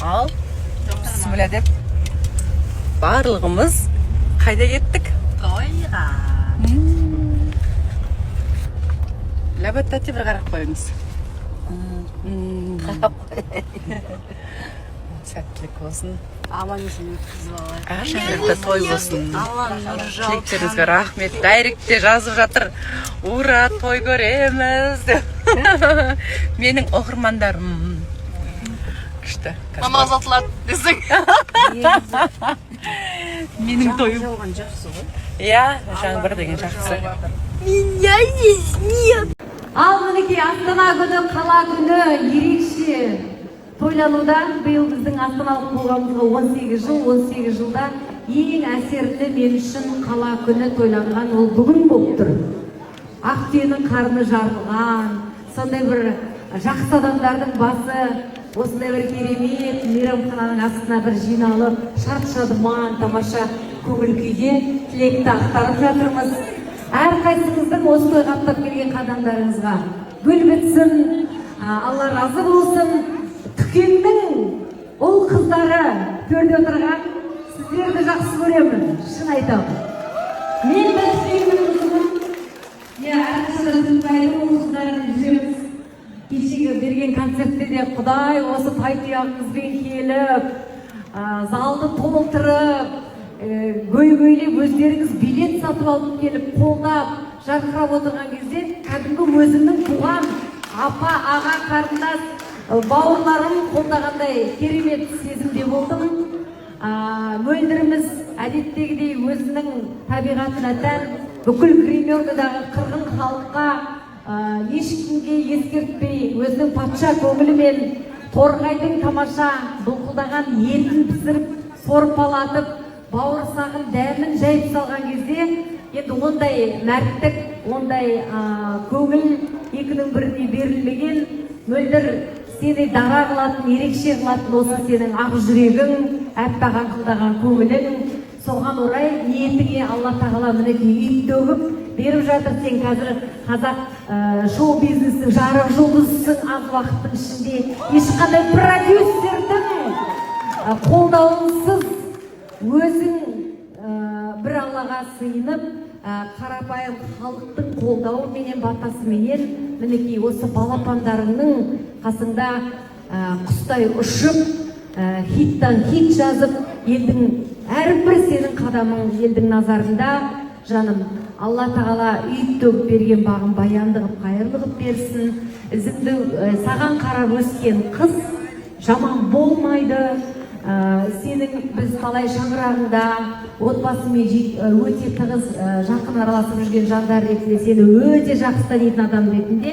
Ал бісміллә деп барлығымыз қайда кеттік? Тойға. Ләбәт тәте бір қарап қойыңыз. Сәттілік болсын. Аман есен өткізіп алайық. Шәкіртті той болсын. Аллах нұры жауып. Тілектеріңізге рахмет. Дайректте жазып жатыр. Ура, той көреміз. Менің оқырмандарым. Күшті. Намаз атылады десің. Менің тойым. Жауған жақсы ғой. Иә, жаңбыр деген жақсы. Ал мінекей Астана күні, қала күні ерекше тойлануда. Биыл біздің астаналық қоғамымызға 18 жыл, 18 жылда ең әсерлі мен үшін қала күні тойланған ол бүгін болып тұр. Ақтүйенің қарны жарылған, сондай бір жақсы адамдардың басы, осындай бір керемет мейрамхананың астына бір жиналып, шат-шадыман, тамаша көңіл күйде тілекті ақтарып жатырмыз. Әрқайсыңыздың осы тойға аттап келген қадамдарыңызға гүл бітсін, Алла разы болсын. Түкеннің ол қыздары төрде отырған, сіздерді жақсы көремін, шын айтамын. Мен де Түкеннің қызымын. Әрқашанда Түкеннің ол қыздарын жүреміз. Кешегі берген концертте де Құдай осы тай-тұяғыңызбен келіп, залды толтырып, көйлеп өздеріңіз билет сатып алып келіп, қолдап, жарқырап отырған кезде кәдімгі өзімнің туған апа, аға, қарындас, бауырларым қолдағандай керемет сезімде болдым. Мөлдіріміз әдеттегідей өзінің табиғатына тән бүкіл Кремльдағы қырғын халыққа ешкімге ескертпей, өзінің патша көңілімен торғайдың тамаша бұлқылдаған етін пісіріп, сорпалатып, бауырсағын дәмін жайып салған кезде, енді ондай мәрттік, ондай көңіл екінің біріне берілмеген. Мөлдір, сені дара қылатын, ерекше қылатын осы сенің ақ жүрегің, әппақ аңқылдаған көңілің. Соған орай ниетіңе Алла тағала мінекей үй төгіп беріп жатыр. Сен қазір қазақ шоу-бизнестің жарық жұлдызысың. Аз уақыттың ішінде ешқандай продюсердің қолдауынсыз өзің бір Аллаға сыйынып, қарапайым халықтың қолдауы менен, батасы менен, мінекей осы балапандарыңның қасында құстай ұшып, хиттан хит жазып, елдің әрбір сенің қадамың елдің назарында. Жаным, Алла тағала үйіп төгіп берген бағын баянды қып, қайырлы қып берсін. Ізіңді саған қарап өскен қыз жаман болмайды. Сенің біз талай шаңырағында отбасымен өте тығыз жақын араласып жүрген жандар ретінде, сені өте жақсы танитын адам ретінде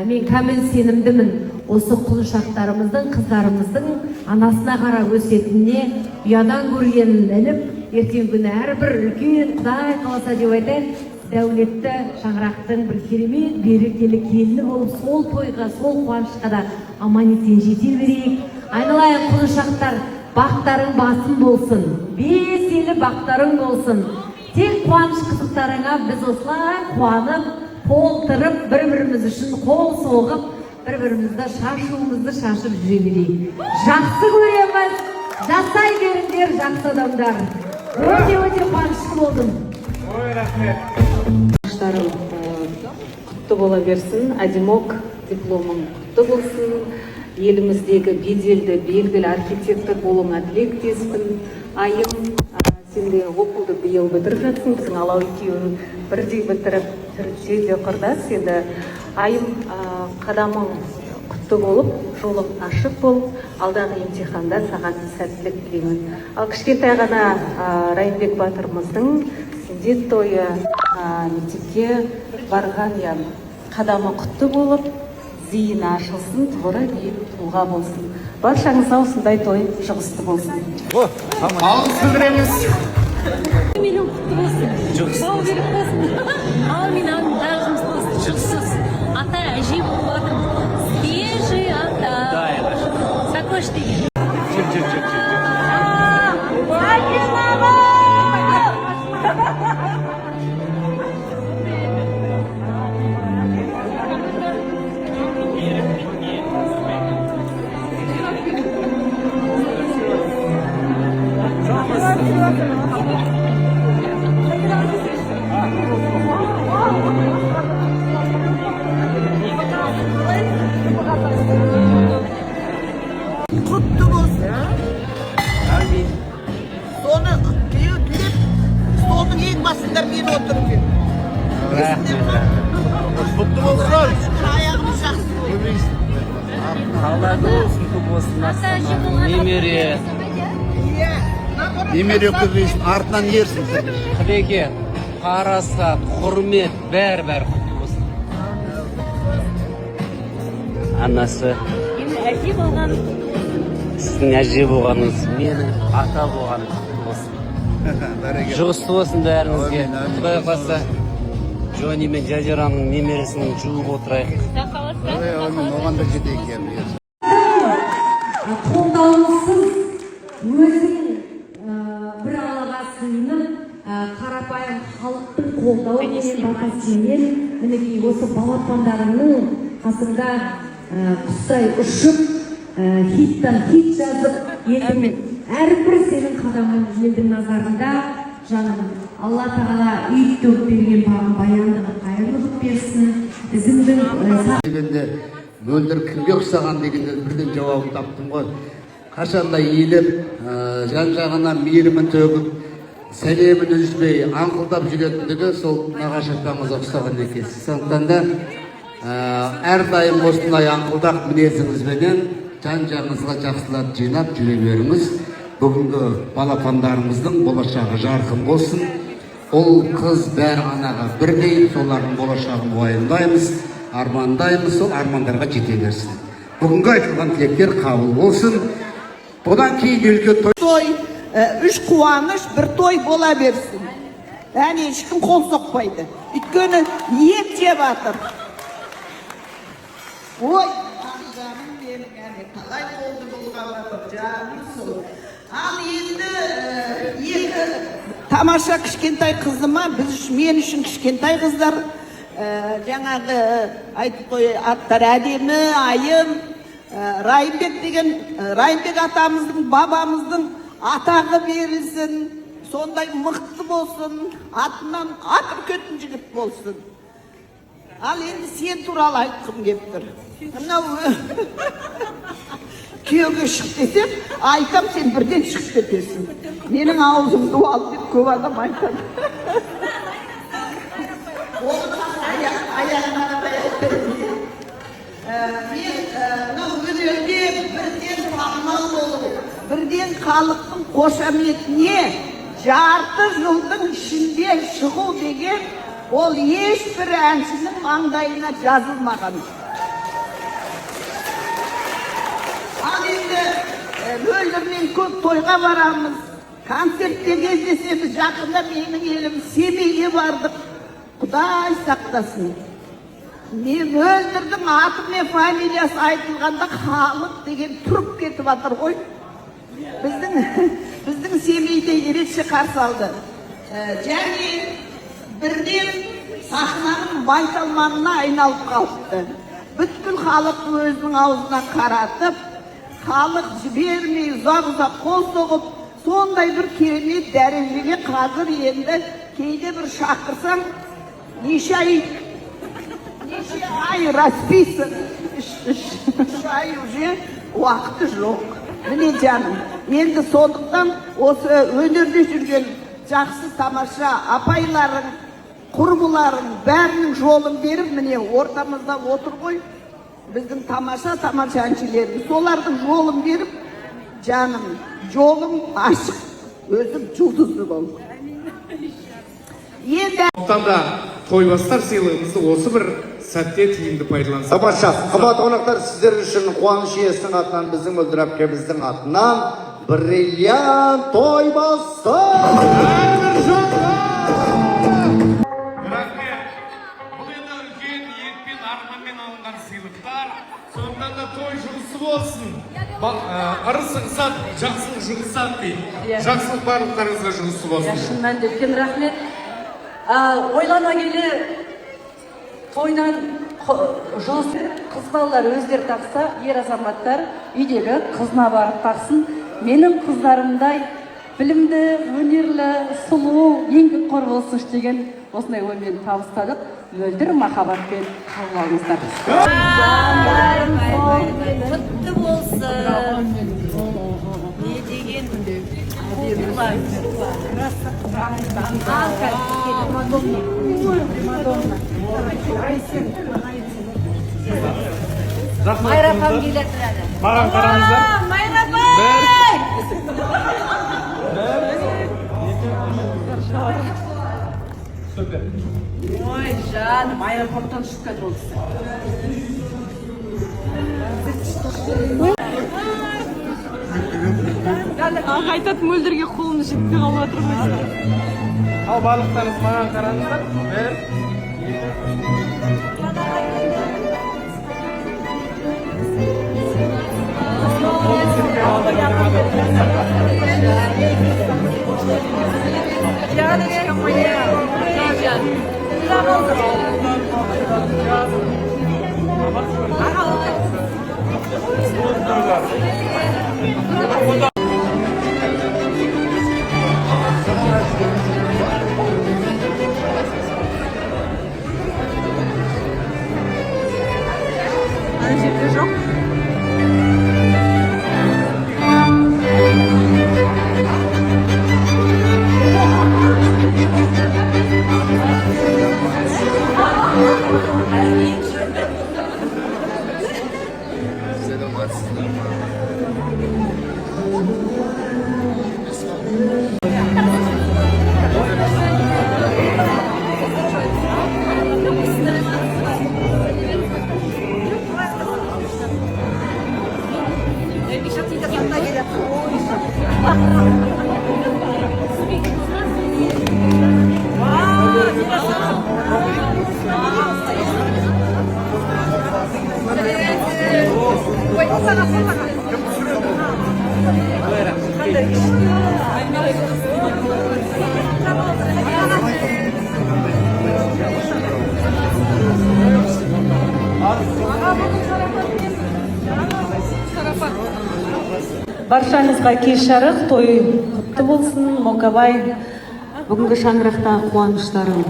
мен кәміл сенімдімін. Осы құлыншақтарымыздың, қыздарымыздың анасына қарап өсетініне ұядан көргенін іліп, ертең күні әрбір үлкен Құдай қаласа деп айтайын, дәулетті шаңырақтың бір керемет берекелі келіні болып, сол тойға, сол қуанышқа да аман-есен жете берейік. Айналайын құлыншақтар, бақтарың басын болсын, беселі бақтарың болсын. Тек қуаныш қызықтарыңа біз осылай қуанып, толтырып, бір-біріміз үшін қол соғып, бір-бірімізді шашуымызды шашып жүре берейік. Жақсы көреміз, жасай беріңдер жақсы адамдар. Өте-өте қуанышты болдым. Ой, рахмет. Құлыншақтарым құтты бола берсін, Адимок дипломың құтты болсын. Еліміздегі беделді, белгілі архитектор болуыңа тілектеспін. Айым, сен де оқуды биыл бітіріп жатсың, біздің Алау екеуің бірдей бітіріп жеті құрдас. Енді айым, қадамың құтты болып, жолың ашық болып, алдағы емтиханда саған сәттілік тілеймін. Ал кішкентай ғана Райымбек батырымыздың сүндет тойы мектепке барған, қадамы құтты болып, зейіні ашылсын, тұғыры биік тұлға болсын. Баршаңызға осындай той жұғысты болсын. Алғыс білдіреміз. Менің құтты болсын. Бау беріп болсын. Аумин, аумин, тағы жұмыс болсын. Ата әже болып жатыр. Свежий ата. Сакош деген. Құтты болсын. Соны тілеп, столдың ең басында мен отырып едім. Құтты болсын. Аяғымыз жақсы болды. Қалады болсын, көп болсын. Немере. Немере көбейсін, артынан ерсін. Тілеге, парасат, құрмет, бәрі құтты болсын. Анасы. Әже болған. Сіздің әже болғаныңыз, менің ата болғаным құтты болсын. Жұғысты болсын бәріңізге. Құдай қаласа, Жони мен Жазираның немересін жуып отырайық. Оған да жетейік енді. Қолдауыңызсыз өзің бір алаға сыйынып, қарапайым халықтың қолдауы мен батасымен мінекей осы балапандарының қасында құстай ұшып, хиттан хит жазып, елдің әрбір сенің қадамың елдің назарында, жаным, Алла Тағала үй төгіп берген бағын баяндығы қайырлы қылып берсін. Ізіңдің Дегенде мөлдір кімге ұқсаған дегенде бірден жауабын таптым ғой. Қашанда иіліп, жан-жағына мейірімін төгіп, сәлемін үзбей, аңқылдап жүретіндігі сол нағашы апамызға ұқсаған екенсіз. Сондықтан да әрдайым осындай аңқылдақ мінезіңізбенен жан-жағыңызға жақсылап жинап жүре беріңіз. Бүгінгі балапандарымыздың болашағы жарқын болсын. Ол қыз бәрі анаға бірдей, солардың болашағын уайымдаймыз, армандаймыз, сол армандарға жете берсін. Бүгінгі айтылған тілектер қабыл болсын. Бұдан кейін елге Той, үш қуаныш, бір той бола берсін. Әне ешкім қол соқпайды. Өйткені ет жеп жатыр. Ой, жаным менің әне қалай болды болғалы жаным сол. Ал енді екі тамаша кішкентай қызыма, мен үшін кішкентай қыздар, жаңағы айтып қой, аттар әдемі, айым, Райымбек атамыздың, бабамыздың атағы берілсін, сондай мықты болсын, атынан ат үркетін жігіт болсын. Ал енді сен туралы айтқым келіп тұр. Мынау күйеуге шық десем, айтам, сен бірден шығып кетесің. Менің аузым дуал деп көп адам айтады. Аяғына қарай мен өнерде бірден танымал болу, бірден халықтың қошаметіне жарты жылдың ішінде шығу деген ол ешбір әншінің маңдайына жазылмаған. Ал енді мөлдірмен көп тойға барамыз, концертте кездесеміз, жақында менің елім Семейге бардық. Құдай сақтасын. Мен мөлдірдің аты мен фамилиясы айтылғанда халық деген тұрып кетіп жатыр ғой. Біздің Семейде ерекше қарсы алды. Және бірден сахнаның байталманына айналып қалыпты. Бүткіл халық өзінің аузына қаратып, халық жібермей, ұзақ қол соғып, сондай бір керемет дәрежеге қазір енді кейде бір шақырсаң, неше ай расписан, үш ай уже уақыты жоқ. Міне жаным, енді сондықтан осы өнерде жүрген жақсы тамаша апайларың, құрбыларың бәрінің жолын беріп, міне ортамызда отыр ғой, біздің тамаша әншілеріміз. Солардың жолын беріп, жаным, жолың ашық, өзім жұлдызды бол. Сондықтан да тойбастар сыйлығымызды осы бір сәтте тиімді пайдалансақ. Тамаша, қымбатты қонақтар, сіздер үшін қуаныш иесінің атынан, біздің мөлдір әпкеміздің атынан бриллиант тойбастар! Рахмет. Бұл енді үлкен ниетпен, арманмен алынған сыйлықтар. Сондықтан да той жұғысы болсын. Ырыс ығысат, жақсылық жұғысат дейді. Жақсылық барлықтарыңызға жұғысы болсын. Шын мәнінде үлкен рахмет. Ойлана келе тойдан жұлыс қыз балалар өздері тақса, ер азаматтар үйдегі қызына барып тақсын. Менің қыздарымдай білімді, өнерлі, сұлу, еңбекқор болсын деген осындай оймен табыстадық. мөлдір махаббатпен қабыл алыңыздар. Құтты болсын. Не деген Майра апам келе тұрады. Маған қараңыздар. Майра апай! Ой, жаным, аэропорттан ұшып кетіп олды. Қайтат мөлдірге қолымды жетпей қалып отырмын. Ал барлықтарыңыз маған қараңыздар. Бір, Яночка моя. Баршаңызға кеш жарық, той құтты болсын. Мокабай, бүгінгі шаңырақта қуаныштарың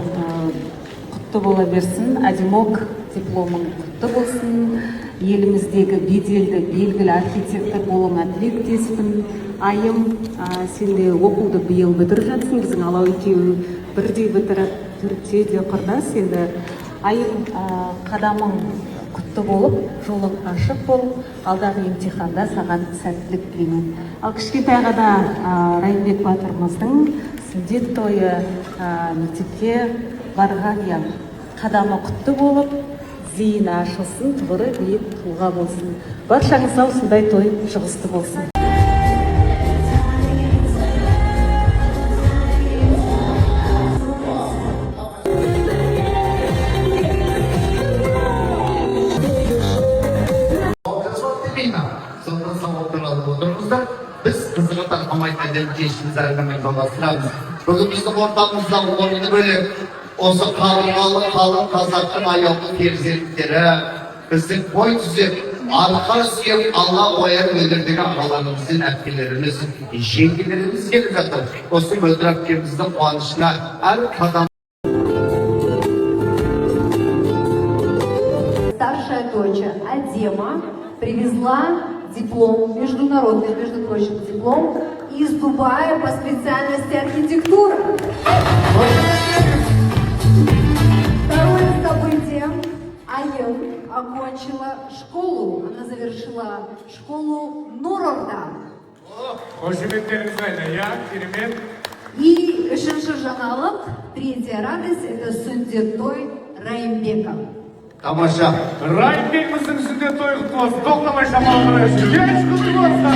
құтты бола берсін. Адимок дипломың құтты болсын. Еліміздегі беделді, белгілі архитектор болуыңа тілектеспін. Айым, сен де оқуды биыл бітіріп жатсың. Біздің Алау екеуі бірдей бітіріп, түрте де құрдас. Енді айым, қадамың құтты болып, жолың ашық болып, алдағы емтиханда саған сәттілік тілеймін. Ал кішкентай ғана Райымбек батырымыздың сүндет тойы мектепке барған қадамы құтты болып, зейіні ашылсын, тұғыры биік тұлға болсын. Баршаңыз осындай той шығысты болсын. Biz kızılıktan amaytaydan geçtiğimiz erlemeyi babasılarız. Bugün bizim ortamızda oyunu böyle olsa kalın kazaktın ayaklı perizentleri, bizim boy düzep, arka suyup Allah oyar öldürdüğü akalarımızın etkilerimiz, şengilerimiz gelip zaten. Olsun öldüraklerimizden kuanışına her kadam. Старшая дочь Адема привезла диплом, международный, между прочим, диплом из Дубая по специальности архитектура. Второе событие. Айым окончила школу. Она завершила школу Нурорда. И үшінші жаңалық, третья радость, это сүндет той Райымбека. Тамаша. Райымбек біздің сүндет той құтты болсын. Тоқтамай шамалғаны үшін. Еш құтты болсын.